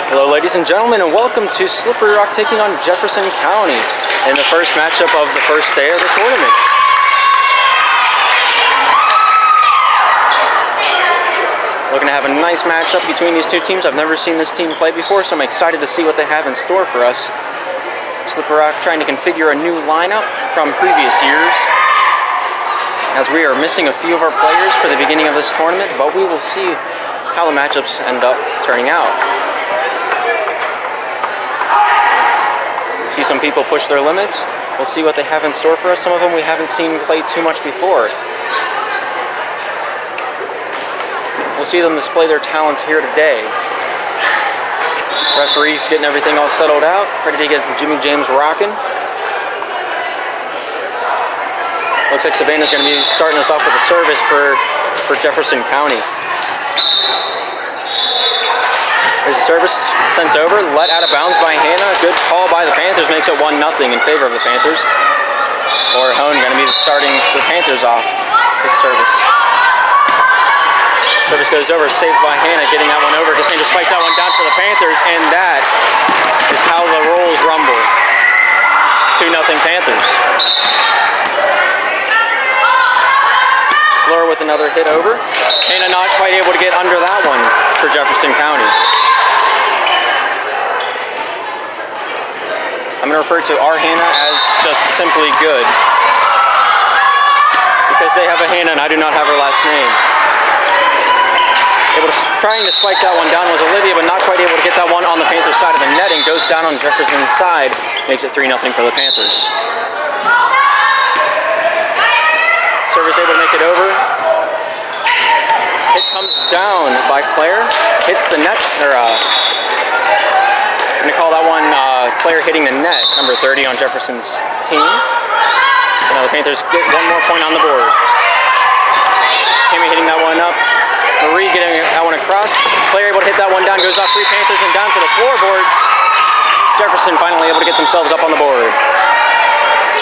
Hello ladies and gentlemen, and welcome to Slippery Rock taking on Jefferson County in the first matchup of the first day of the tournament. Looking to have a nice matchup between these two teams. I've never seen this team play before, so I'm excited to see what they have in store for us. Slippery Rock trying to configure a new lineup from previous years, as we are missing a few of our players for the beginning of this tournament, but we will see how the matchups end up turning out. See some people push their limits. We'll see what they have in store for us. Some of them we haven't seen play too much before. We'll see them display their talents here today. Referees getting everything all settled out, ready to get Jimmy James rocking. Looks like Savannah's going to be starting us off with a service for Jefferson County. There's a service sent over, let out of bounds by Hannah. Good call by the Panthers, makes it 1-0 in favor of the Panthers. Laura Hone going to be starting the Panthers off with service. Service goes over, saved by Hannah, getting that one over. Cassandra spikes that one down for the Panthers, and that is how the rolls rumble. 2-0 Panthers. Laura with another hit over. Hannah not quite able to get under that one for Jefferson County. I'm going to refer to our Hannah as just simply good, because they have a Hannah and I do not have her last name. Trying to spike that one down was Olivia, but not quite able to get that one on the Panthers side of the netting. Goes down on Jefferson's side, makes it 3-0 for the Panthers. Service able to make it over. Hit comes down by Claire, hits the net, or I'm going to call that one Claire hitting the net, number 30 on Jefferson's team. So now the Panthers get one more point on the board. Tammy hitting that one up. Marie getting that one across. Claire able to hit that one down, goes off 3 Panthers and down to the floorboards. Jefferson finally able to get themselves up on the board.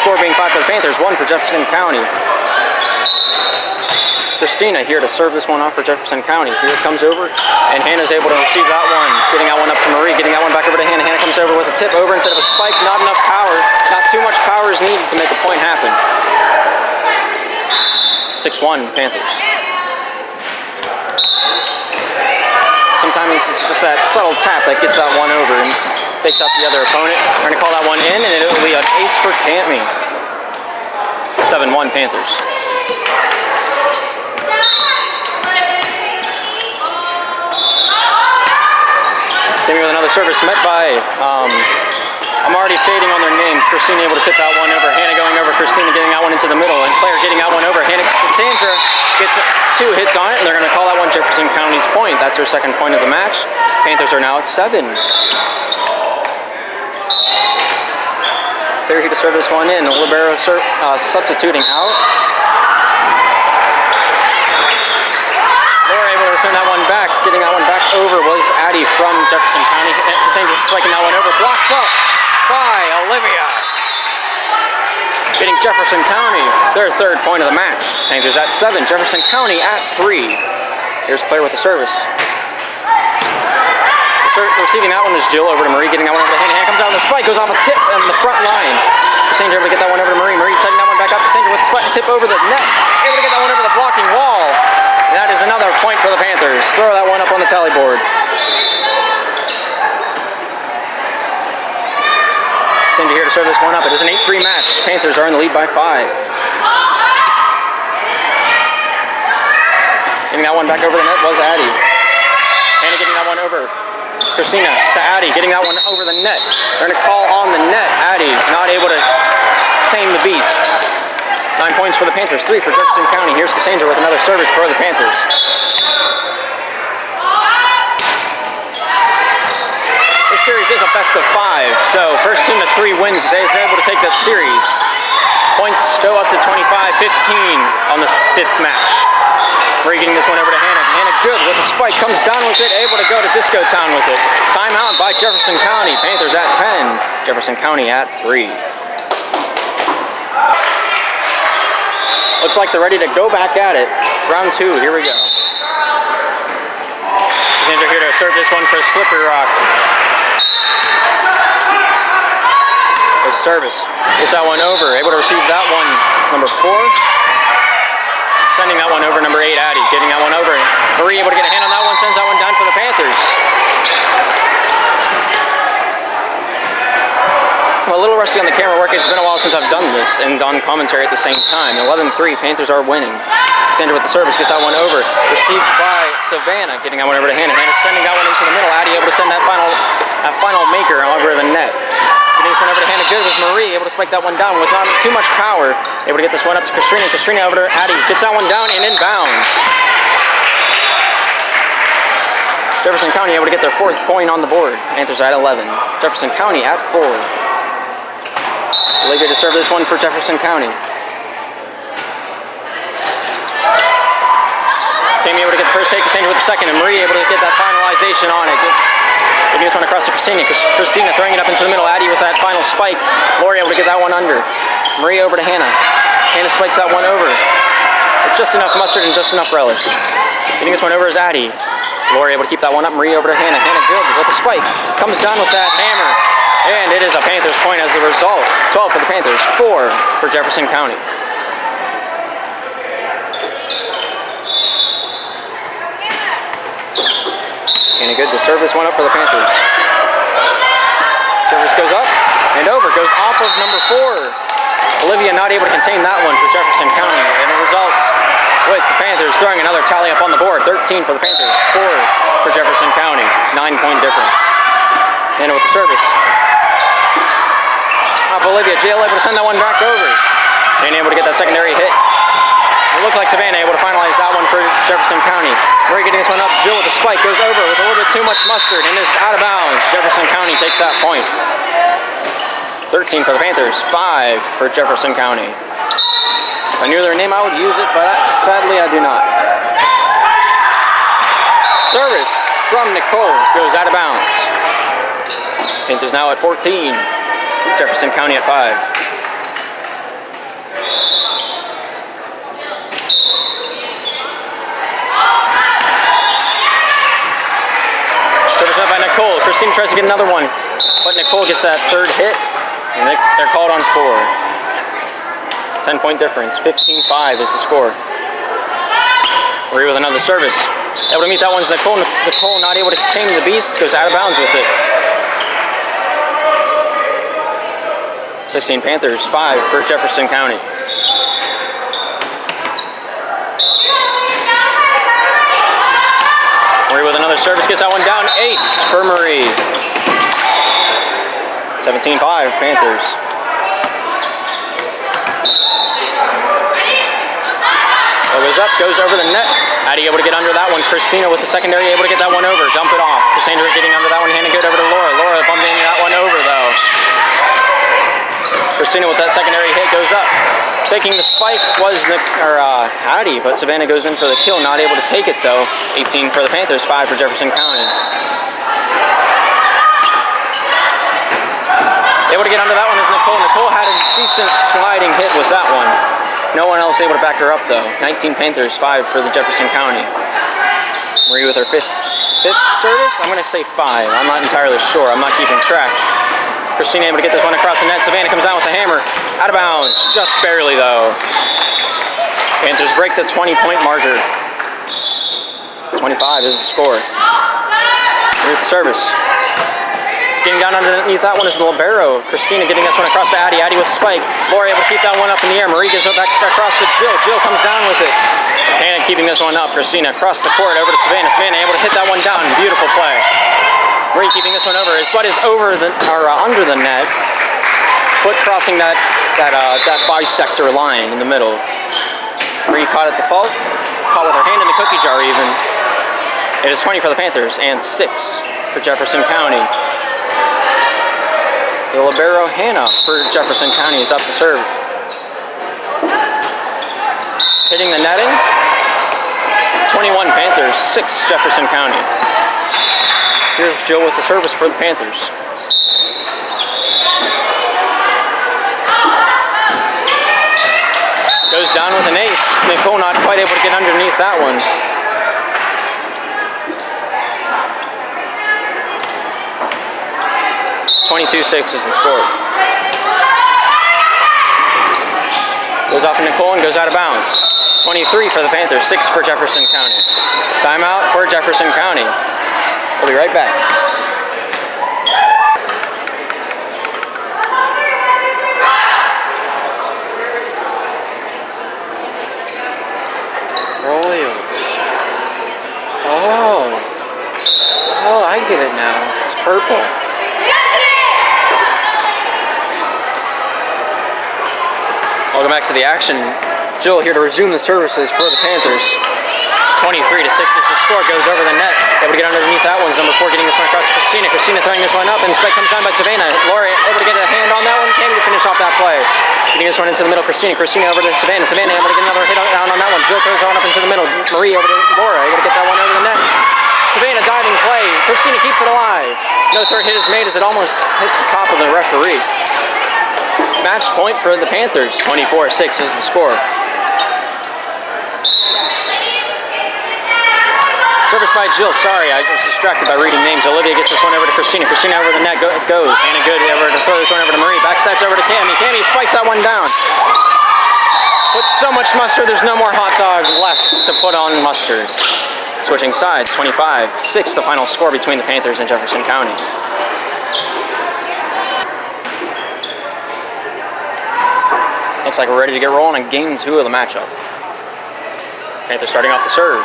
Score being 5 for the Panthers, 1 for Jefferson County. Christina here to serve this one off for Jefferson County. Here it comes over, and Hannah's able to receive that one. Getting that one up to Marie, getting that one back over to Hannah. Hannah comes over with a tip over instead of a spike. Not enough power. Not too much power is needed to make a point happen. 6-1 Panthers. Sometimes it's just that subtle tap that gets that one over and takes out the other opponent. We're going to call that one in, and it will be an ace for Cammy. 7-1 Panthers. Cammy with another service met by, I'm already fading on their names. Christina able to tip that one over. Hannah going over. Christina getting that one into the middle, and Claire getting that one over. Cassandra gets 2 hits on it, and they're going to call that one Jefferson County's point. That's their second point of the match. Panthers are now at 7. Claire here to serve this one in. Libero substituting out. Laura able to return that one back. Getting that one back over was Addie from Jefferson County. Cassandra spiking that one over. Blocked up by Olivia. Getting Jefferson County their third point of the match. Panthers at 7, Jefferson County at 3. Here's Claire with the service. Receiving that one is Jill over to Marie, getting that one over to Hannah. Hannah comes out with a spike, goes off a tip on the front line. Cassandra able to get that one over to Marie. Marie setting that one back up. Cassandra with a spike, tip over the net. Able to get that one over the blocking wall. And that is another point for the Panthers. Throw that one up on the tally board. Cassandra here to serve this one up. It is an 8-3 match. Panthers are in the lead by 5. Getting that one back over the net was Addie. Hannah getting that one over. Christina to Addie, getting that one over the net. They're going to call on the net. Addie not able to tame the beast. 9 points for the Panthers, 3 for Jefferson County. Here's Cassandra with another service for the Panthers. This series is a best of 5, so first team to 3 wins is able to take that series. Points go up to 25-15 on the 5th match. Marie getting this one over to Hannah. Hannah good with the spike, comes down with it, able to go to Disco Town with it. Timeout by Jefferson County. Panthers at 10, Jefferson County at 3. Looks like they're ready to go back at it. Round 2, here we go. Cassandra here to serve this one for Slippery Rock. There's a service. Gets that one over. Able to receive that one, number 4. Sending that one over, number 8, Addie. Getting that one over. Marie able to get a hand on that one. Sends that one down for the Panthers. I'm a little rusty on the camera work. It's been a while since I've done this and done commentary at the same time. 11-3, Panthers are winning. Sander with the service, gets that one over. Received by Savannah, getting that one over to Hannah. Hannah sending that one into the middle. Addie able to send that final maker over the net. Getting this one over to Hannah. Good was Marie, able to spike that one down with not too much power. Able to get this one up to Katrina. Katrina over to Addie. Gets that one down and inbounds. Jefferson County able to get their 4th point on the board. Panthers are at 11. Jefferson County at 4. Olivia to serve this one for Jefferson County. Jamie able to get the first take, Cassandra with the second, and Marie able to get that finalization on it. Getting this one across to Christina. Christina throwing it up into the middle. Addie with that final spike. Lori able to get that one under. Marie over to Hannah. Hannah spikes that one over. With just enough mustard and just enough relish. Getting this one over is Addie. Lori able to keep that one up. Marie over to Hannah. Hannah good with the spike. Comes down with that hammer. And it is a Panthers point as the result. 12 for the Panthers, 4 for Jefferson County. And a good to serve this one up for the Panthers. Service goes up and over, goes off of number 4. Olivia not able to contain that one for Jefferson County. And it results with the Panthers throwing another tally up on the board. 13 for the Panthers, 4 for Jefferson County. 9-point difference. And with the service. Olivia, Jill able to send that one back over. And able to get that secondary hit. It looks like Savannah able to finalize that one for Jefferson County. Marie getting this one up. Jill with the spike goes over with a little bit too much mustard and is out of bounds. Jefferson County takes that point. 13 for the Panthers, 5 for Jefferson County. If I knew their name, I would use it, but sadly I do not. Service from Nicole goes out of bounds. Panthers now at 14. Jefferson County at 5. Service up by Nicole. Christine tries to get another one, but Nicole gets that 3rd hit, and they're called on 4. 10-point difference. 15-5 is the score. Marie with another service. Able to meet that one's Nicole. Nicole not able to contain the beast. Goes out of bounds with it. 16 Panthers, 5 for Jefferson County. Marie with another service, gets that one down. Ace for Marie. 17-5 Panthers. Goes up, goes over the net. Addie able to get under that one. Christina with the secondary able to get that one over. Dump it off. Cassandra getting under that one. Handing good over to Laura. Laura bumping that one over though. Christina with that secondary hit goes up. Taking the spike was Addie, but Savannah goes in for the kill. Not able to take it though. 18 for the Panthers, 5 for Jefferson County. Able to get under that one is Nicole. Nicole had a decent sliding hit with that one. No one else able to back her up though. 19 Panthers, 5 for the Jefferson County. Marie with her fifth service. I'm going to say 5. I'm not entirely sure. I'm not keeping track. Christina able to get this one across the net. Savannah comes out with the hammer. Out of bounds. Just barely though. Panthers break the 20-point marker. 25 is the score. Here's the service. Getting down underneath that one is the libero. Christina getting this one across to Addie. Addie with the spike. Laura able to keep that one up in the air. Marie gives it back across to Jill. Jill comes down with it. And keeping this one up. Christina across the court over to Savannah. Savannah able to hit that one down. Beautiful play. Marie keeping this one over. His butt is under the net. Foot crossing that bisector line in the middle. Marie caught at the fault. Caught with her hand in the cookie jar even. It is 20 for the Panthers and 6 for Jefferson County. The libero Hannah for Jefferson County is up to serve. Hitting the netting. 21 Panthers, 6 Jefferson County. Here's Jill with the service for the Panthers. Goes down with an ace. Nicole not quite able to get underneath that one. 22-6 is the score. Goes off to Nicole and goes out of bounds. 23 for the Panthers, 6 for Jefferson County. Timeout for Jefferson County. We'll be right back. Royals. Oh, I get it now. It's purple. Welcome back to the action. Jill here to resume the services for the Panthers. 23-6 is the score. Goes over the net. Able to get underneath that one. Number 4 getting this one across to Christina. Christina throwing this one up, and the spike comes down by Savannah. Laura able to get a hand on that one. Candy to finish off that play. Getting this one into the middle. Christina over to Savannah. Savannah able to get another hit down on that one. Jill throws on up into the middle. Marie over to Laura. Able to get that one over the net. Savannah diving play. Christina keeps it alive. No third hit is made as it almost hits the top of the referee. Match point for the Panthers. 24-6 is the score. Service by Jill. Sorry, I was distracted by reading names. Olivia gets this one over to Christina. Christina over the net goes. Hannah Good over to throw this one over to Marie. Backstabs over to Cammy. Cammy spikes that one down. Puts so much mustard, there's no more hot dog left to put on mustard. Switching sides, 25-6, the final score between the Panthers and Jefferson County. Looks like we're ready to get rolling on game 2 of the matchup. Panthers starting off the serve.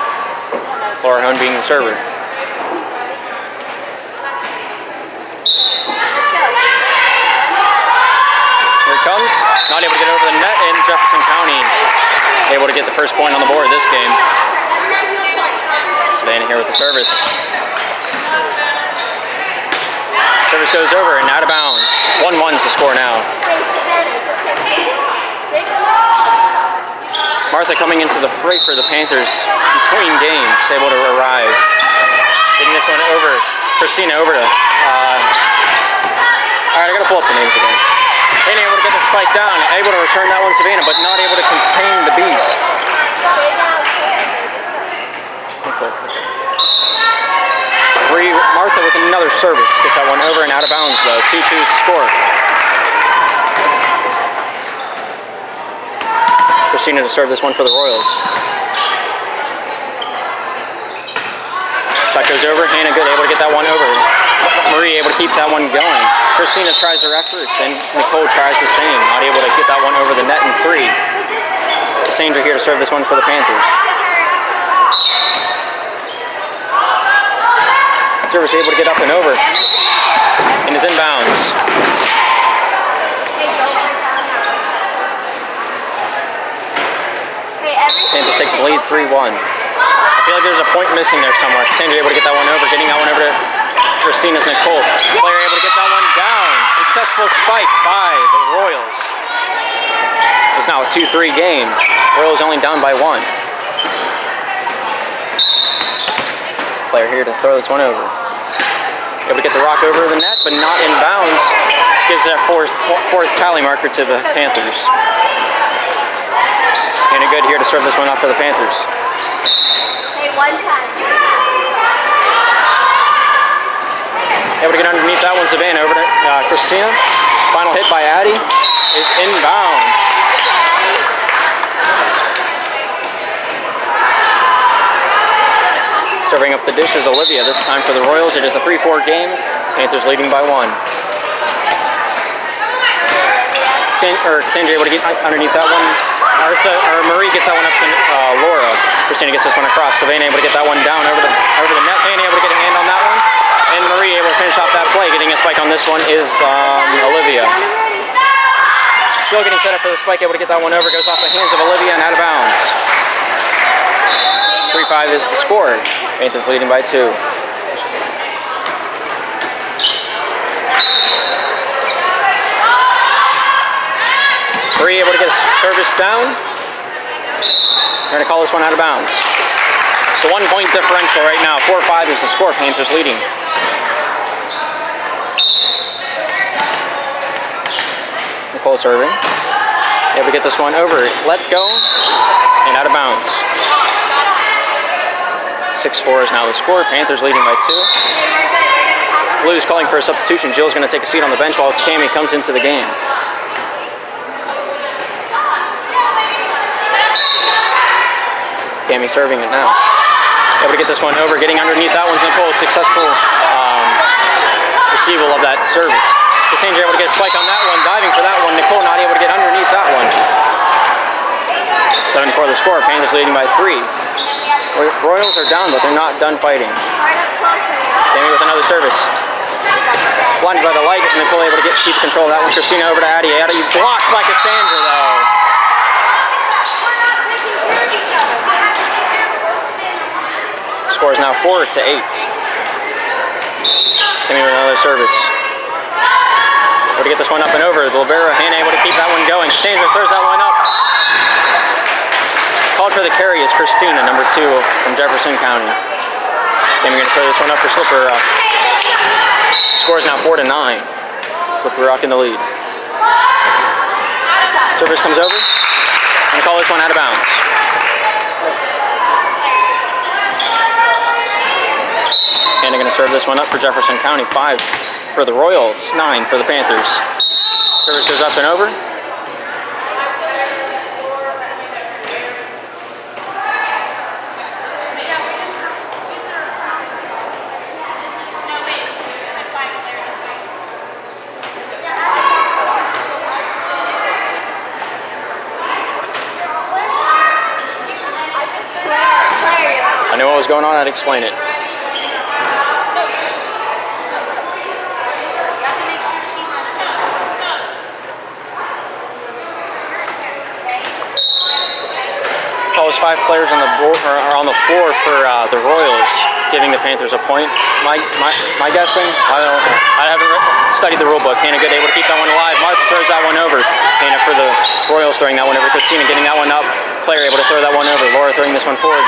Laura Hone being the server. Here it comes. Not able to get over the net, and Jefferson County able to get the first point on the board this game. Savannah here with the service. Service goes over and out of bounds. 1-1 is the score now. Martha coming into the fray for the Panthers between games, able to arrive. Getting this one over, Christina over to, alright, I gotta pull up the names again. And able to get the spike down, able to return that one Savannah, but not able to contain the beast. Martha with another service, gets that one over and out of bounds though. 2-2 is the score. Christina to serve this one for the Royals. Shot goes over. Hannah Good able to get that one over. Marie able to keep that one going. Christina tries her efforts, and Nicole tries the same. Not able to get that one over the net in 3. Cassandra here to serve this one for the Panthers. Service able to get up and over. And is inbounds. Panthers take the lead 3-1. I feel like there's a point missing there somewhere. Cassandra able to get that one over, getting that one over to Christina's Nicole. Player able to get that one down. Successful spike by the Royals. It's now a 2-3 game. Royals only down by 1. Player here to throw this one over. Able to get the rock over the net, but not in bounds. Gives that fourth tally marker to the Panthers. And a good here to serve this one up for the Panthers. Hey, one pass. Able to get underneath that one, Savannah over to Christina. Final hit by Addie is inbounds. Serving up the dish is Olivia, this time for the Royals. It is a 3-4 game. Panthers leading by 1. Cassandra able to get underneath that one. Marie gets that one up to Laura. Christina gets this one across. Savannah able to get that one down over the net. Hannah able to get a hand on that one. And Marie able to finish off that play. Getting a spike on this one is Olivia. Jill getting set up for the spike. Able to get that one over. Goes off the hands of Olivia and out of bounds. 3-5 is the score. Panthers leading by 2. Marie able to get a service down. They're going to call this one out of bounds. It's a 1-point differential right now. 4-5 is the score. Panthers leading. Nicole serving. Able to get this one over. Let go. And out of bounds. 6-4 is now the score. Panthers leading by 2. Blue's calling for a substitution. Jill's going to take a seat on the bench while Cammy comes into the game. Cammy serving it now. Able to get this one over, getting underneath that one's Nicole. Successful receival of that service. Cassandra able to get a spike on that one, diving for that one. Nicole not able to get underneath that one. 7-4 the score. Panthers leading by 3. Royals are down, but they're not done fighting. Cammy with another service. Blinded by the light. Nicole able to keep control of that one. Christina over to Addie. Addie blocked by Cassandra though. Score is now 4-8. Cammy with another service. Able to get this one up and over. Libero, Hannah able to keep that one going. Cassandra throws that one up. Called for the carry is Christina, number 2 from Jefferson County. Cammy going to throw this one up for Slippery Rock. Score is now 4-9. Slippery Rock in the lead. Service comes over. Going to call this one out of bounds. Hannah going to serve this one up for Jefferson County. 5 for the Royals, 9 for the Panthers. Service goes up and over. I knew what was going on, I'd explain it. Calls 5 players on the board, or on the floor for the Royals, giving the Panthers a point. My guessing, I haven't studied the rule book. Hannah good, able to keep that one alive. Martha throws that one over. Hannah for the Royals throwing that one over. Christina getting that one up. Player able to throw that one over. Laura throwing this one forward.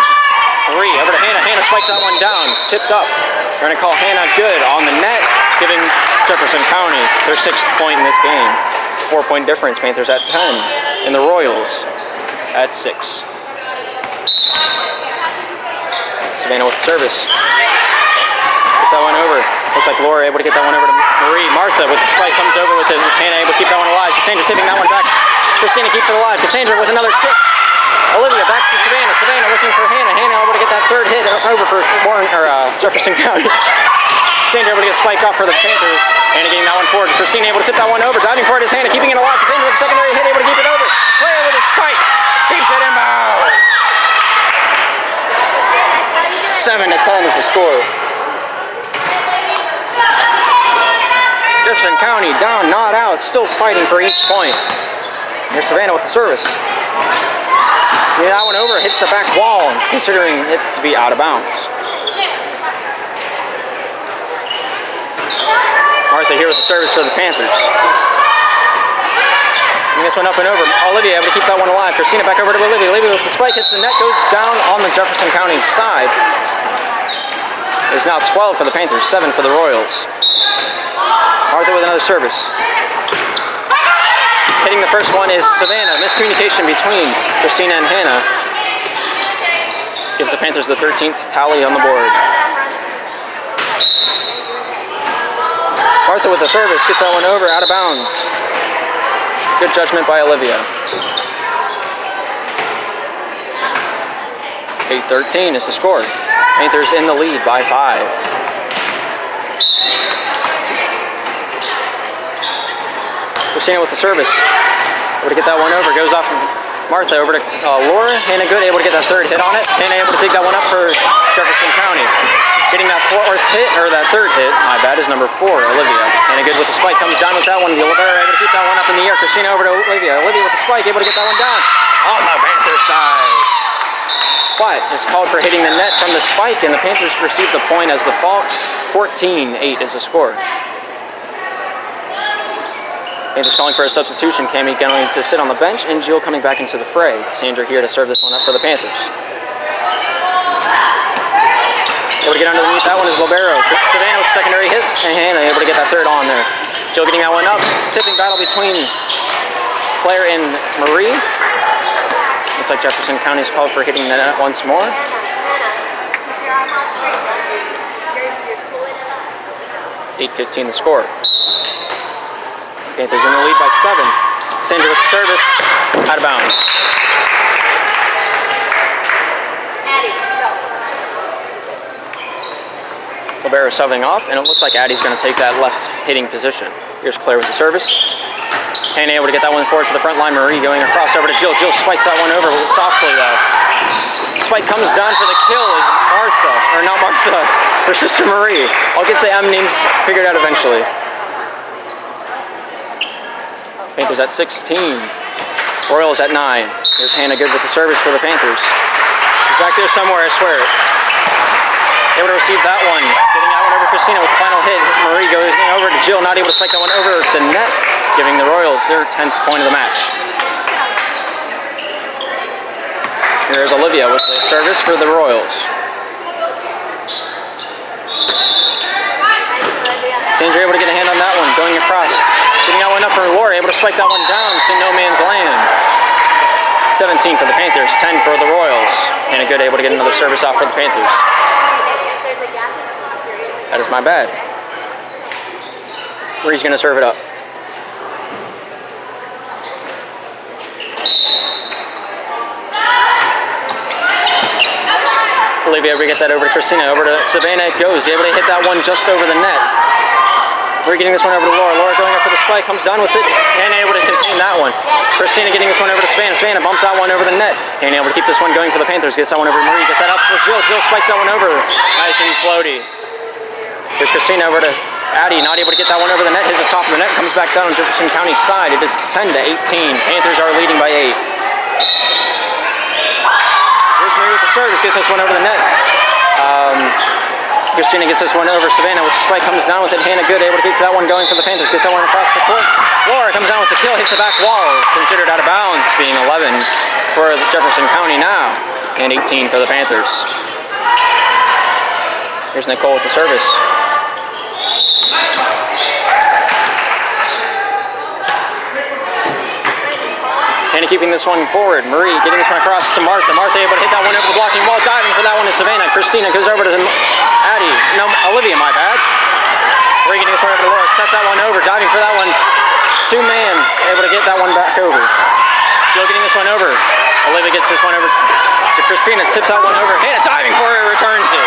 3 over to Hannah. Hannah spikes that one down, tipped up. They're going to call Hannah good on the net, giving Jefferson County their 6th point in this game. 4-point difference. Panthers at 10, and the Royals at 6. Savannah with the service. Gets that one over. Looks like Laura able to get that one over to Marie. Martha with the spike comes over with it. Hannah able to keep that one alive. Cassandra tipping that one back. Christina keeps it alive. Cassandra with another tip. Olivia back to Savannah. Savannah looking for Hannah. Hannah able to get that 3rd hit over for Jefferson County. Cassandra able to get a spike off for the Panthers. Hannah getting that one forward. Christina able to tip that one over. Diving for it is Hannah, keeping it alive. Cassandra with a secondary hit, able to keep it over. Player with a spike. Keeps it inbounds. 7-10 is the score. Jefferson County down, not out, still fighting for each point. Here's Savannah with the service. Yeah, that one over, hits the back wall, considering it to be out of bounds. Martha here with the service for the Panthers. And this one up and over. Olivia able to keep that one alive. Christina back over to Olivia. Olivia with the spike, hits the net, goes down on the Jefferson County side. It's now 12 for the Panthers, 7 for the Royals. Martha with another service. Hitting the first one is Savannah. Miscommunication between Christina and Hannah gives the Panthers the 13th tally on the board. Martha with the service, gets that one over, out of bounds. Good judgment by Olivia. 8-13 is the score. Panthers in the lead by 5. Christina with the service. Able to get that one over. Goes off of Martha over to Laura. Hannah good, able to get that 3rd hit on it. Hannah able to take that one up for Jefferson County. Getting that 4th hit, or that 3rd hit, my bad, is number 4, Olivia. Hannah good with the spike, comes down with that one. Libero able to keep that one up in the air. Christina over to Olivia. Olivia with the spike, able to get that one down on the Panthers side. But it's called for hitting the net from the spike, and the Panthers receive the point as the fault. 14-8 is the score. Panthers calling for a substitution. Cammy going to sit on the bench, and Jill coming back into the fray. Sandra here to serve this one up for the Panthers. Able to get underneath that one is Libero. Savannah with the secondary hit, and Hannah able to get that 3rd on there. Jill getting that one up. Tipping battle between Claire and Marie. Looks like Jefferson County's called for hitting the net once more. 8-15 the score. Panthers in the lead by 7. Cassandra with the service, out of bounds. Addie, go. Libero subbing off, and it looks like Addie's going to take that left hitting position. Here's Claire with the service. And able to get that one forward to the front line. Marie going across over to Jill. Jill spikes that one over softly though. Spike comes down for the kill is Martha, or not Martha, her sister Marie. I'll get the M names figured out eventually. Panthers at 16. Royals at 9. Here's Hannah Good with the service for the Panthers. She's back there somewhere, I swear. Able to receive that one. Getting that one over Christina with the final hit. Marie goes over to Jill, not able to spike that one over the net, giving the Royals their 10th point of the match. Here's Olivia with the service for the Royals. Sandra able to get a hand on that one, going across. Getting that one up for Laura, able to spike that one down to no man's land. 17 for the Panthers, 10 for the Royals. And a good able to get another service off for the Panthers. That is my bad. Marie's going to serve it up. Olivia able to get that over to Christina, over to Savannah it goes. Able to hit that one just over the net. We're getting this one over to Laura. Laura going up for the spike, comes down with it, and able to contain that one. Christina getting this one over to Savannah. Savannah bumps that one over the net, and able to keep this one going for the Panthers. Gets that one over to Marie, gets that up for Jill. Jill spikes that one over. Nice and floaty. Here's Christina over to Addie, not able to get that one over the net. Hits the top of the net, comes back down on Jefferson County's side. It is 10-18. Panthers are leading by 8. Here's Marie with the service, gets this one over the net. Christina gets this one over Savannah with the spike, comes down with it. Hannah Good able to keep that one going for the Panthers. Gets that one across the court. Laura comes down with the kill, hits the back wall. Considered out of bounds, being 11 for Jefferson County now, and 18 for the Panthers. Here's Nicole with the service. Hannah keeping this one forward. Marie getting this one across to Martha. Martha able to hit that one over the blocking wall. Diving for that one is Savannah. Christina goes over to Addie. No, Olivia, my bad. Marie getting this one over to Laura. Sets that one over. Diving for that one. 2-man. Able to get that one back over. Jill getting this one over. Olivia gets this one over to Christina. Tips that one over. Hannah diving for it. Returns it.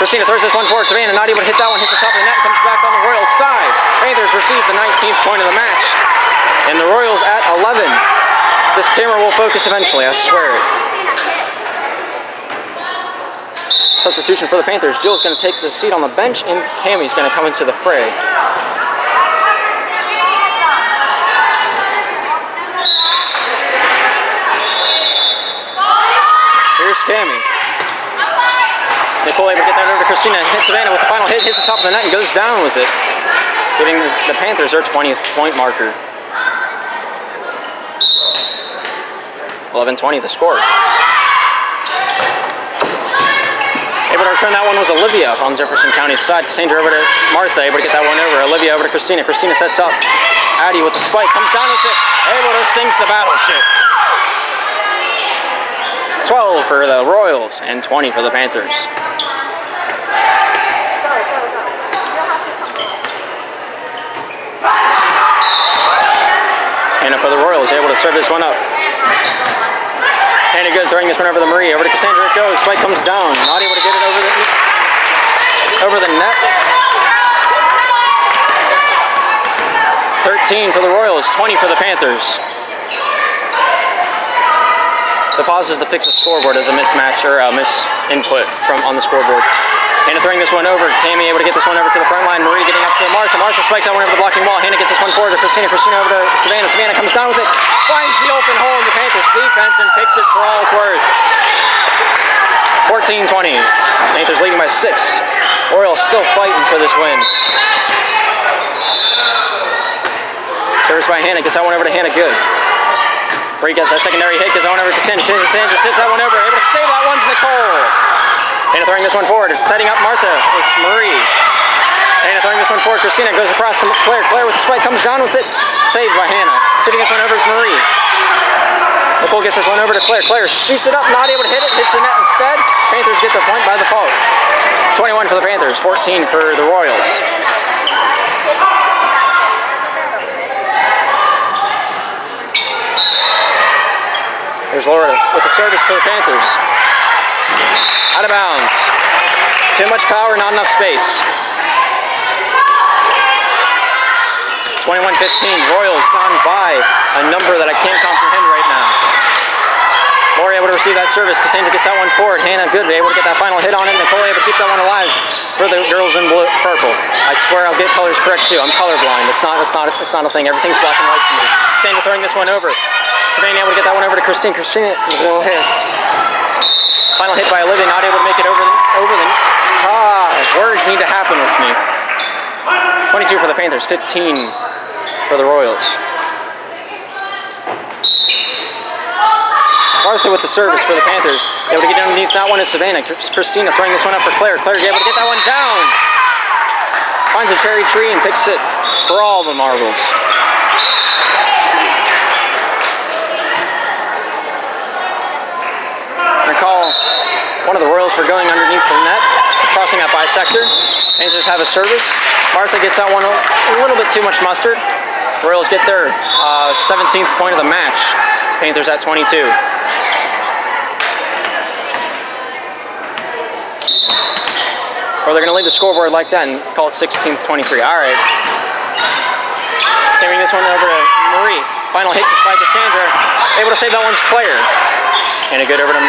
Christina throws this one forward. Savannah not able to hit that one. Hits the top of the net. Comes back on the Royals side. Panthers receive the 19th point of the match. And the Royals at 11. This camera will focus eventually, I swear it. Substitution for the Panthers. Jill's going to take the seat on the bench, and Cammie's going to come into the fray. Here's Cammie. Nicole able to get that over to Christina. Hits Savannah with the final hit. Hits the top of the net and goes down with it. Giving the Panthers their 20th point marker. 11-20 the score. Able to return that one was Olivia on Jefferson County's side. Cassandra over to Martha, able to get that one over. Olivia over to Christina. Christina sets up. Addie with the spike, comes down with it. Able to sink the battleship. 12 for the Royals and 20 for the Panthers. Hannah for the Royals, able to serve this one up. Hannah Good throwing this one over to Marie. Over to Cassandra it goes. Spike comes down. Not able to get it over the net. 13 for the Royals, 20 for the Panthers. The pause is to fix a scoreboard as a mismatch or a misinput from on the scoreboard. Hannah throwing this one over. Cammie able to get this one over to the front line. Marie getting up to Martha. Martha spikes that one over the blocking wall. Hannah gets this one forward to Christina. Christina over to Savannah. Savannah comes down with it. Finds the open hole in the Panthers defense and picks it for all it's worth. 14-20. Panthers leading by 6. Orioles still fighting for this win. Service by Hannah. Gets that one over to Hannah Good. Marie gets that secondary hit. Gets that one over to Cassandra. Cassandra tips that one over. Able to save that one's Nicole. Hannah throwing this one forward, setting up Martha, it's Marie. Hannah throwing this one forward, Christina goes across to Claire. Claire with the spike, comes down with it, saved by Hannah. Tipping this one over is Marie. Nicole gets this one over to Claire. Claire shoots it up, not able to hit it, hits the net instead. Panthers get the point by default. 21 for the Panthers, 14 for the Royals. Here's Laura with the service for the Panthers. Out of bounds. Too much power, not enough space. 21-15, Royals down by a number that I can't comprehend right now. Laura able to receive that service. Cassandra gets that one forward. Hannah good, able to get that final hit on it. Nicole able to keep that one alive for the girls in blue, purple. I swear I'll get colors correct too. I'm colorblind. It's not a thing. Everything's black and white to me. Cassandra throwing this one over. Savannah able to get that one over to Christine. Christina, go ahead. Final hit by Olivia, not able to make it over the. Words need to happen with me. 22 for the Panthers, 15 for the Royals. Martha with the service for the Panthers. Able to get underneath that one is Savannah. Christina throwing this one up for Claire. Claire able to get that one down. Finds a cherry tree and picks it for all the marbles. Recall one of the Royals for going underneath the net, crossing that bisector. Panthers have a service. Martha gets that one a little bit too much mustard. Royals get their 17th point of the match. Panthers at 22. Or they're going to leave the scoreboard like that and call it 16-23. All right. Giving this one over to Marie. Final hit by Cassandra. Able to save that one's Claire. And a good over to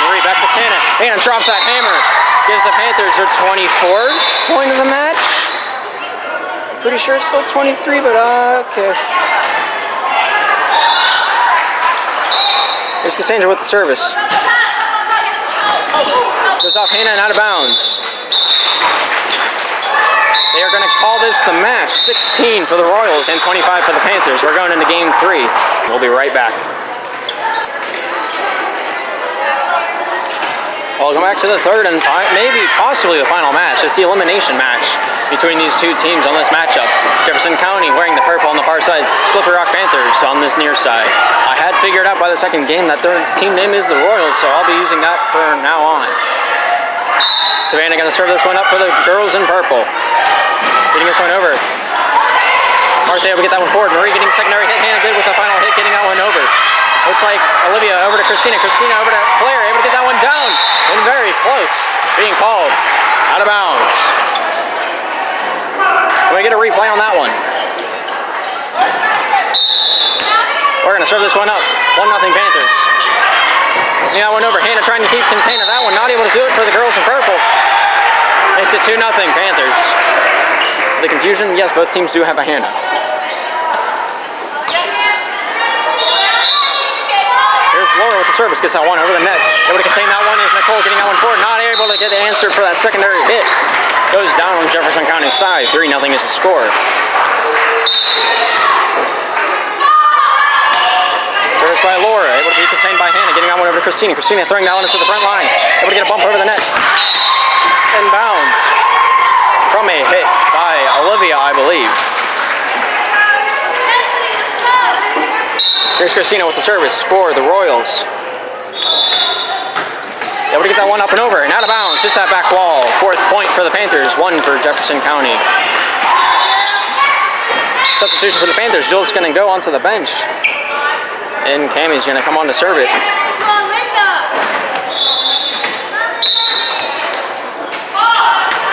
Marie. Back to Hannah. Hannah drops that hammer. Gives the Panthers their 24th point of the match. Pretty sure it's still 23, but okay. Here's Cassandra with the service. Goes off Hannah and out of bounds. They are going to call this the match. 16 for the Royals and 25 for the Panthers. We're going into game 3. We'll be right back. Welcome back to the third and maybe possibly the final match. It's the elimination match between these two teams on this matchup. Jefferson County wearing the purple on the far side, Slippery Rock Panthers on this near side. I had figured out by the second game that their team name is the Royals, so I'll be using that from now on. Savannah going to serve this one up for the girls in purple. Getting this one over. Martha able to get that one forward. Marie getting the secondary hit. Hannah good with the final hit, getting that one over. Looks like Olivia over to Christina. Christina over to Claire, able to get that one down. And very close. Being called out of bounds. Can we get a replay on that one? We're going to serve this one up. 1-0 Panthers. Getting that one over. Hannah trying to keep contained of that one. Not able to do it for the girls in purple. Makes it 2-0 Panthers. The confusion, yes, both teams do have a Hannah. Laura with the service gets that one over the net. Able to contain that one is Nicole getting that one forward. Not able to get the answer for that secondary hit. Goes down on Jefferson County's side. 3-0 is the score. Service by Laura. Able to be contained by Hannah. Getting that one over to Christina. Christina throwing that one into the front line. Able to get a bump over the net. Inbounds from a hit by Olivia, I believe. Here's Christina with the service for the Royals. Able to get that one up and over and out of bounds. Hits that back wall. 4th point for the Panthers, 1 for Jefferson County. Substitution for the Panthers. Jill's going to go onto the bench. And Cammie's going to come on to serve it.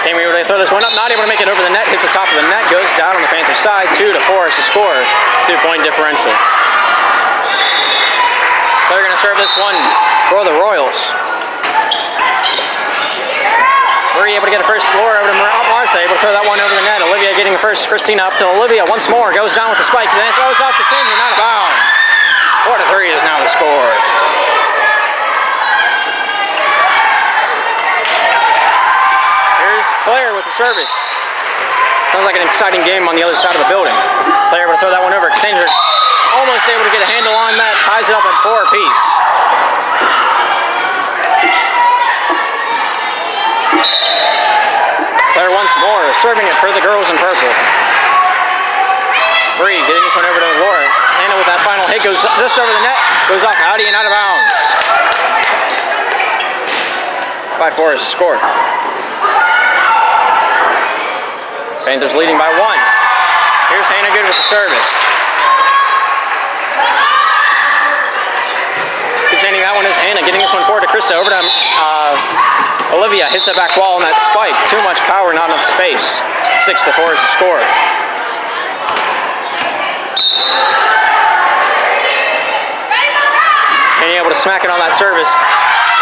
Cammie able to throw this one up. Not able to make it over the net. Hits the top of the net. Goes down on the Panthers side. 2-4 is the score. 2-point differential. They're going to serve this one for the Royals. Marie able to get it first. Laura over to Martha. Able to throw that one over the net. Olivia getting it first. Christina up to Olivia once more. Goes down with the spike. Then throws off the Cassandra. Not out of bounds. 4-3 is now the score. Here's Claire with the service. Sounds like an exciting game on the other side of the building. Claire able to throw that one over. Cassandra almost able to get a handle on that, ties it up at 4 apiece. Claire once more, serving it for the girls in purple. Marie getting this one over to Laura. Hannah with that final hit goes just over the net. Goes off Addie and out of bounds. 5-4 is the score. Panthers leading by 1. Here's Hannah good with the service. Containing that one is Hannah, getting this one forward to Krista. Over to Olivia, hits that back wall on that spike. Too much power, not enough space. 6-4 is the score. Hannah able to smack it on that service.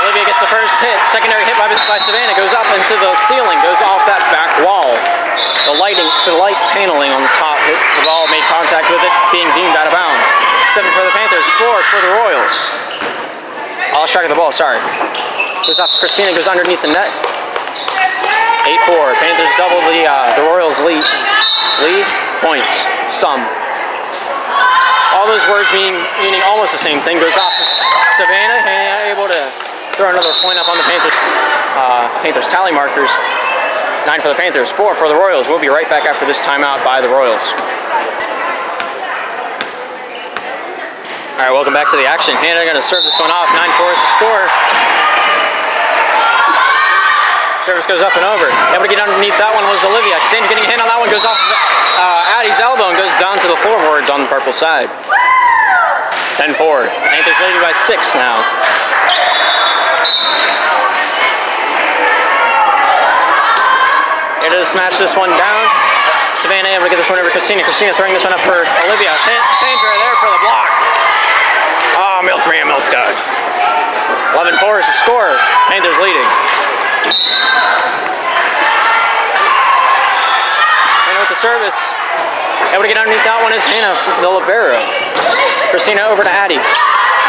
Olivia gets the first hit. Secondary hit by Savannah. Goes up into the ceiling. Goes off that back wall. The light paneling on the top hit the ball, made contact with it, being deemed out of bounds. 7 for the Panthers, 4 for the Royals. I lost track of the ball, sorry. Goes off Christina, goes underneath the net. 8-4. Panthers double the Royals lead. Points. Some. All those words meaning almost the same thing. Goes off Savannah, and able to throw another point up on the Panthers tally markers. 9 for the Panthers, 4 for the Royals. We'll be right back after this timeout by the Royals. All right, welcome back to the action. Hannah going to serve this one off. 9-4 is the score. Service goes up and over. Able to get underneath that one was Olivia. Cassandra getting a hand on that one, goes off Addie's elbow and goes down to the floorboards on the purple side. 10-4. Panthers leading by 6 now. Able to smash this one down. Savannah able to get this one over to Christina. Christina throwing this one up for Olivia. Sandra there for the block. Oh, milk me a milk dog. 11-4 is the score. Panthers leading. Hannah with the service. Able to get underneath that one is Hannah, the libero. Christina over to Addie.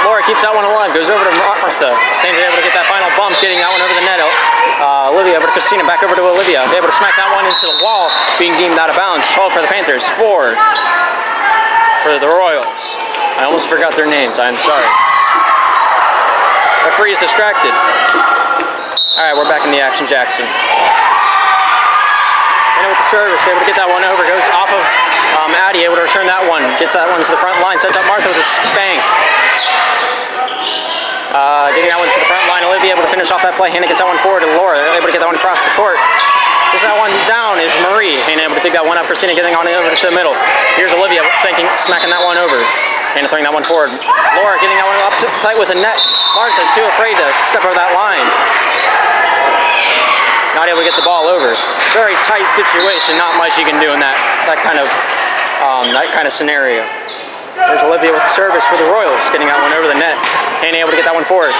Laura keeps that one alive, goes over to Martha. Sandra able to get that final bump, getting that one over the net. Olivia over to Christina, back over to Olivia. Able to smack that one into the wall, being deemed out of bounds. 12 for the Panthers, 4 for the Royals. I almost forgot their names, I'm sorry. Referee is distracted. All right, we're back in the action, Jackson. Hannah with the service, able to get that one over, goes off of Addie, able to return that one, gets that one to the front line, sets up Martha with a spank. Getting that one to the front line, Olivia able to finish off that play. Hannah gets that one forward to Laura, able to get that one across the court. Gets that one down is Marie. Hannah able to dig that one up. Christina getting on over to the middle. Here's Olivia smacking that one over. Hannah throwing that one forward. Laura getting that one up tight with a net. Martha too afraid to step over that line. Not able to get the ball over. Very tight situation. Not much you can do in that kind of scenario. There's Olivia with the service for the Royals, getting that one over the net. Hannah able to get that one forward.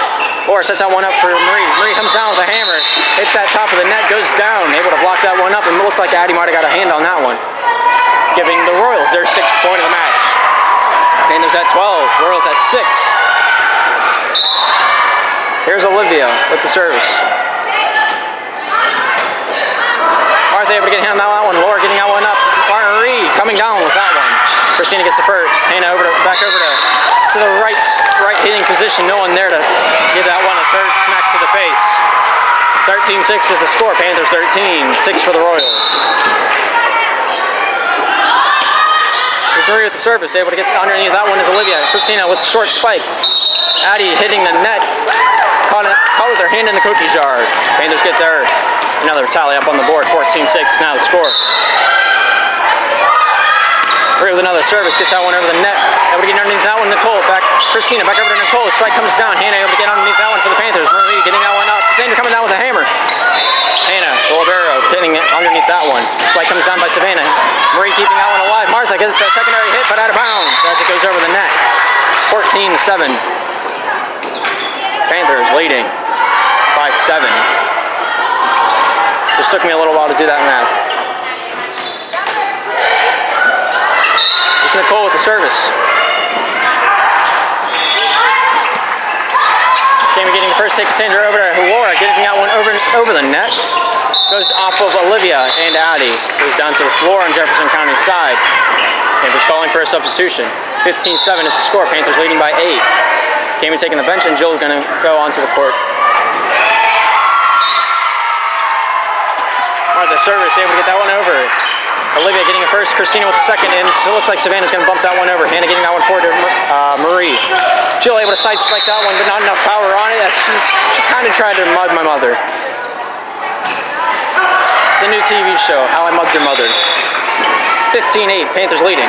Laura sets that one up for Marie. Marie comes down with a hammer, hits that top of the net, goes down, able to block that one up, and it looked like Addie might have got a hand on that one, giving the Royals their 6th point of the match. Hannah's at 12, Royals at 6. Here's Olivia with the service. Martha able to get a hand on that one. Laura getting that one up. Marie coming down with that one. Christina gets the first. Hannah back over to the right hitting position. No one there to give that one a third smack to the face. 13-6 is the score. Panthers 13, 6 for the Royals. There's Marie with the service. Able to get underneath that one is Olivia. Christina with the short spike. Addie hitting the net. Caught with her hand in the cookie jar. Panthers get there. Another tally up on the board. 14-6 is now the score. Marie with another service, gets that one over the net. Able to get underneath that one, Nicole. Christina back over to Nicole. Spike comes down. Hannah able to get underneath that one for the Panthers. Marie getting that one up. Sandra coming down with a hammer. Hannah, the libero, getting it underneath that one. Spike comes down by Savannah. Marie keeping that one alive. Martha gets a secondary hit, but out of bounds as it goes over the net. 14-7. Panthers leading by 7. Just took me a little while to do that math. It's Nicole with the service. Jamie getting the first hit. Cassandra over to Laura, getting that one over the net. Goes off of Olivia and Addie. Goes down to the floor on Jefferson County's side. Panthers calling for a substitution. 15-7 is the score. Panthers leading by 8. Jamie taking the bench, and Jill's going to go onto the court. The service able to get that one over. Olivia getting it first, Christina with the second, and it looks like Savannah's going to bump that one over. Hannah getting that one forward to Marie. Jill able to side spike that one, but not enough power on it as she kind of tried to mug my mother. It's the new TV show, How I Mugged Your Mother. 15-8, Panthers leading.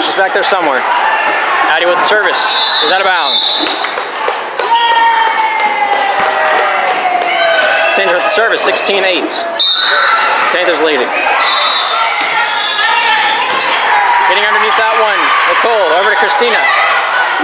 She's back there somewhere. Addie with the service. Is out of bounds. Sandra with the service, 16-8. Panthers leading. Getting underneath that one. Nicole over to Christina.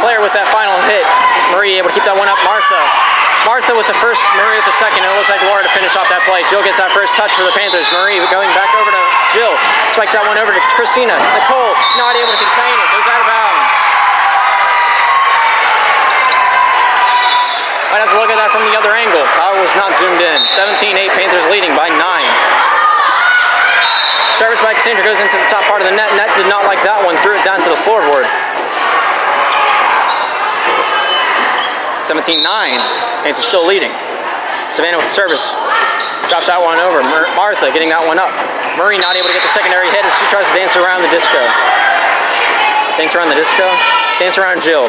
Claire with that final hit. Marie able to keep that one up. Martha with the first, Marie with the second. It looks like Laura to finish off that play. Jill gets that first touch for the Panthers. Marie going back over to Jill. Spikes that one over to Christina. Nicole not able to contain it. Goes out of bounds. Might have to look at that from the other angle. Power was not zoomed in. 17-8, Panthers leading by 9. Service by Cassandra goes into the top part of the net. Net did not like that one. Threw it down to the floorboard. 17-9. Panthers still leading. Savannah with the service. Drops that one over. Martha getting that one up. Murray not able to get the secondary hit as she tries to dance around the disco. Dance around the disco. Dance around Jill.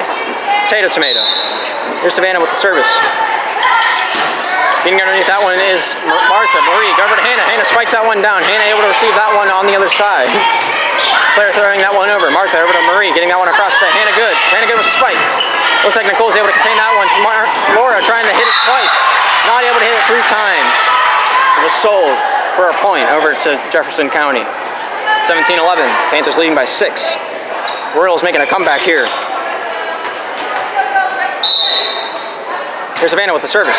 Potato, tomato. Here's Savannah with the service. Getting underneath that one is Martha. Marie, go over to Hannah. Hannah spikes that one down. Hannah able to receive that one on the other side. Claire throwing that one over. Martha over to Marie, getting that one across to Hannah Good. Hannah Good with the spike. Looks like Nicole's able to contain that one. Laura trying to hit it twice. Not able to hit it 3 times. It was sold for a point over to Jefferson County. 17-11. Panthers leading by 6. Royals making a comeback here. Here's Savannah with the service.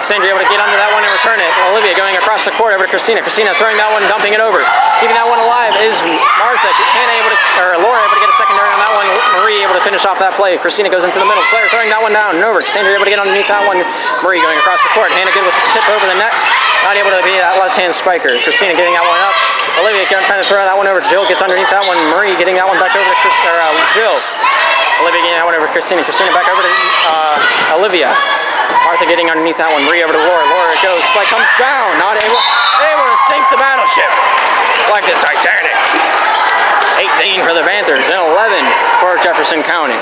Sandra able to get under that one and return it. Olivia going across the court over to Christina. Christina throwing that one, dumping it over. Keeping that one alive is Martha. Laura able to get a secondary on that one. Marie able to finish off that play. Christina goes into the middle. Claire throwing that one down and over. Sandra able to get underneath that one. Marie going across the court. Hannah Good with the tip over the net. Not able to be that left-hand spiker. Christina getting that one up. Olivia trying to throw that one over. Jill gets underneath that one. Marie getting that one back over to Jill. Olivia getting that one over to Christina. Christina back over to Olivia. Martha getting underneath that one. Marie over to Laura. Laura goes. Flight comes down. Not able to sink the battleship. Like the Titanic. 18 for the Panthers and 11 for Jefferson County.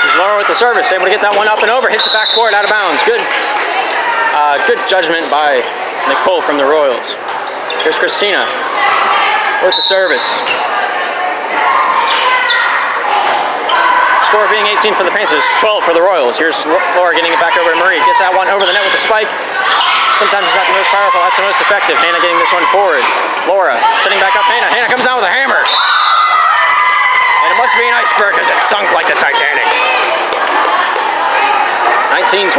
There's Laura with the service. Able to get that one up and over. Hits the backboard out of bounds. Good judgment by Nicole from the Royals. Here's Christina with the service. Score being 18 for the Panthers, 12 for the Royals. Here's Laura getting it back over to Marie. Gets that one over the net with the spike. Sometimes it's not the most powerful, that's the most effective. Hannah getting this one forward. Laura setting back up Hannah. Hannah comes down with a hammer. And it must be an iceberg because it sunk like the Titanic. 19-12.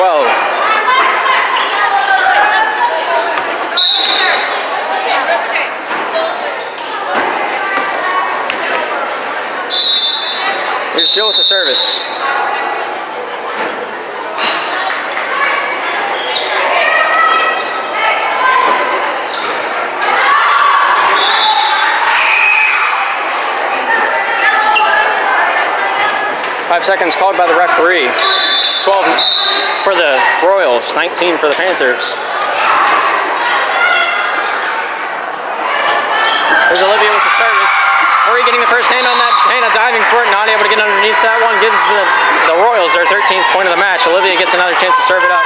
Here's Jill with the service. Five seconds called by the referee. 12 for the Royals, 19 for the Panthers. There's Olivia with the service. Marie getting the first hand on that. Hannah diving for it, not able to get underneath that one. Gives the Royals their 13th point of the match. Olivia gets another chance to serve it up.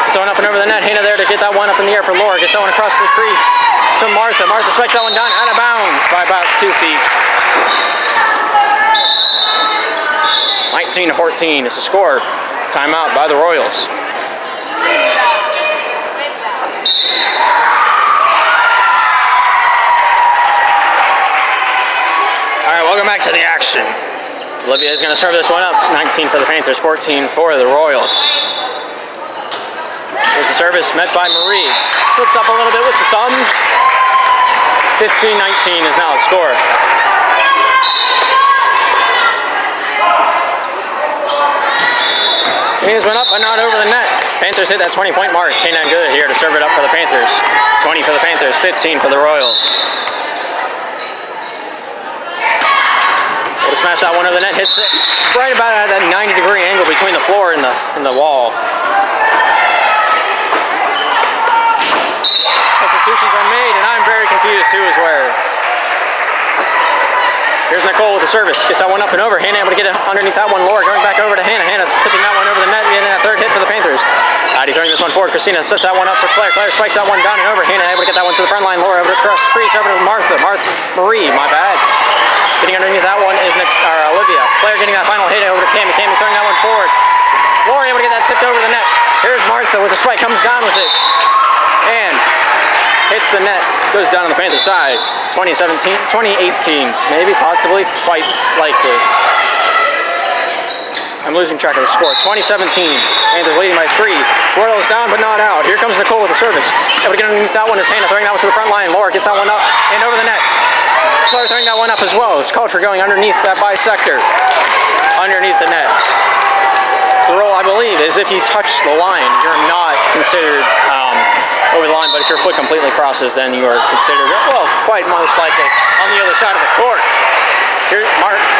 Gets that one up and over the net. Hannah there to get that one up in the air for Laura. Gets that one across the crease to Martha. Martha spikes that one down out of bounds by about 2 feet. 19-14 is the score. Timeout by the Royals. Welcome back to the action. Olivia is going to serve this one up. 19 for the Panthers, 14 for the Royals. There's the service met by Marie. Slips up a little bit with the thumbs. 15-19 is now the score. Hands went up but not over the net. Panthers hit that 20-point mark. Can't good here to serve it up for the Panthers. 20 for the Panthers, 15 for the Royals. Able to smash that one over the net, hits it right about at that 90-degree angle between the floor and the wall. Substitutions are made, and I'm very confused who is where. Here's Nicole with the service. Gets that one up and over. Hannah able to get it underneath that one. Laura going back over to Hannah. Hannah tipping that one over the net. Getting that third hit for the Panthers. Addie throwing this one forward. Christina sets that one up for Claire. Claire spikes that one down and over. Hannah able to get that one to the front line. Laura over to cross crease over to Martha. Marie, my bad. Getting underneath that one is Olivia. Claire getting that final hit over to Cammy. Cammy throwing that one forward. Laura able to get that tipped over the net. Here's Martha with the spike. Comes down with it. And hits the net, goes down on the Panther side. 2017, 2018, maybe, possibly, quite likely. I'm losing track of the score. 2017, Panthers leading by 3. Royals down, but not out. Here comes Nicole with the service. Able to get underneath that one is Hannah, throwing that one to the front line. Laura gets that one up and over the net. Claire throwing that one up as well. It's called for going underneath that bisector. Underneath the net. The rule, I believe, is if you touch the line, you're not considered over the line, but if your foot completely crosses, then you are considered, well, quite most likely on the other side of the court. Here's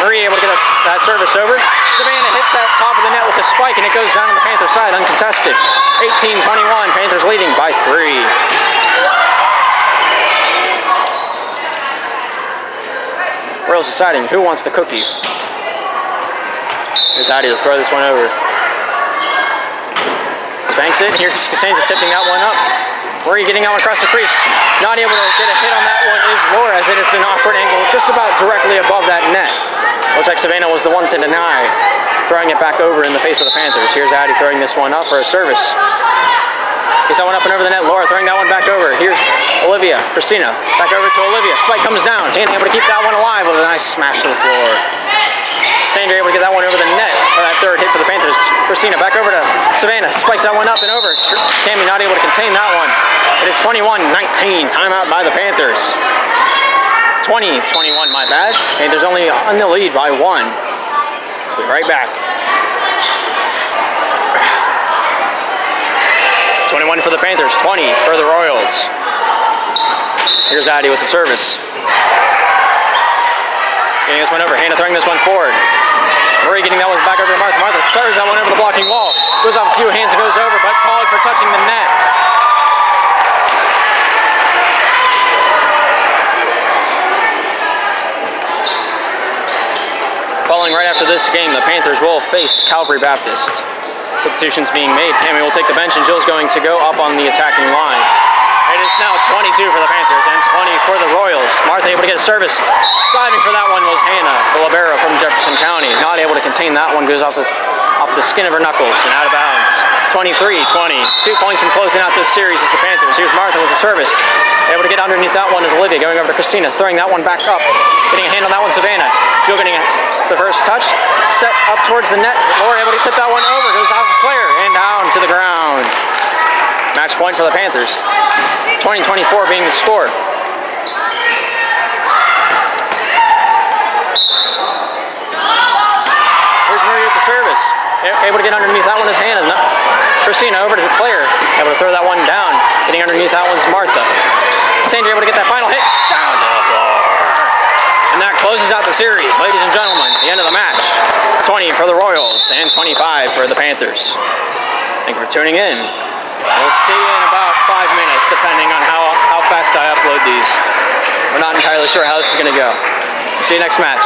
Marie able to get that service over. Savannah hits that top of the net with a spike, and it goes down on the Panther side, uncontested. 18-21, Panthers leading by 3. Royals deciding who wants the cookie. Here's Addie to throw this one over. Spanks it. Here's Cassandra tipping that one up. Marie getting that one across the crease. Not able to get a hit on that one is Laura, as it is an awkward angle just about directly above that net. Looks like Savannah was the one to deny, throwing it back over in the face of the Panthers. Here's Addie throwing this one up for a service. Gets that one up and over the net. Laura throwing that one back over. Here's Olivia. Christina back over to Olivia. Spike comes down. Hannah able to keep that one alive with a nice smash to the floor. Sandra able to get that one over the net for that third hit for the Panthers. Christina back over to Savannah. Spikes that one up and over. Cammy not able to contain that one. It is 21-19. Timeout by the Panthers. 20-21, my bad. Panthers only on the lead by 1. Be right back. 21 for the Panthers, 20 for the Royals. Here's Addie with the service. Getting this one over. Hannah throwing this one forward. Marie getting that one back over to Martha. Martha serves that one over the blocking wall. Goes off a few hands and goes over, but calling for touching the net. Following right after this game, the Panthers will face Calvary Baptist. Substitutions being made. Cammy will take the bench, and Jill's going to go up on the attacking line. It is now 22 for the Panthers and 20 for the Royals. Martha able to get a service. Diving for that one was Hannah, the libero from Jefferson County. Not able to contain that one. Goes off the skin of her knuckles and out of bounds. 23-20. 2 points from closing out this series is the Panthers. Here's Martha with the service. Able to get underneath that one is Olivia. Going over to Christina. Throwing that one back up. Getting a hand on that one, Savannah. Jill getting the first touch. Set up towards the net. Laura able to tip that one over. Goes off Claire and down to the ground. Match point for the Panthers. 20-24 being the score. Here's Marie with the service. Able to get underneath that one is Hannah. Christina over to Claire. Able to throw that one down. Getting underneath that one's Martha. Sandra able to get that final hit. Down to the floor. And that closes out the series, ladies and gentlemen. The end of the match. 20 for the Royals and 25 for the Panthers. Thank you for tuning in. We'll see you in about 5 minutes, depending on how fast I upload these. We're not entirely sure how this is going to go. See you next match.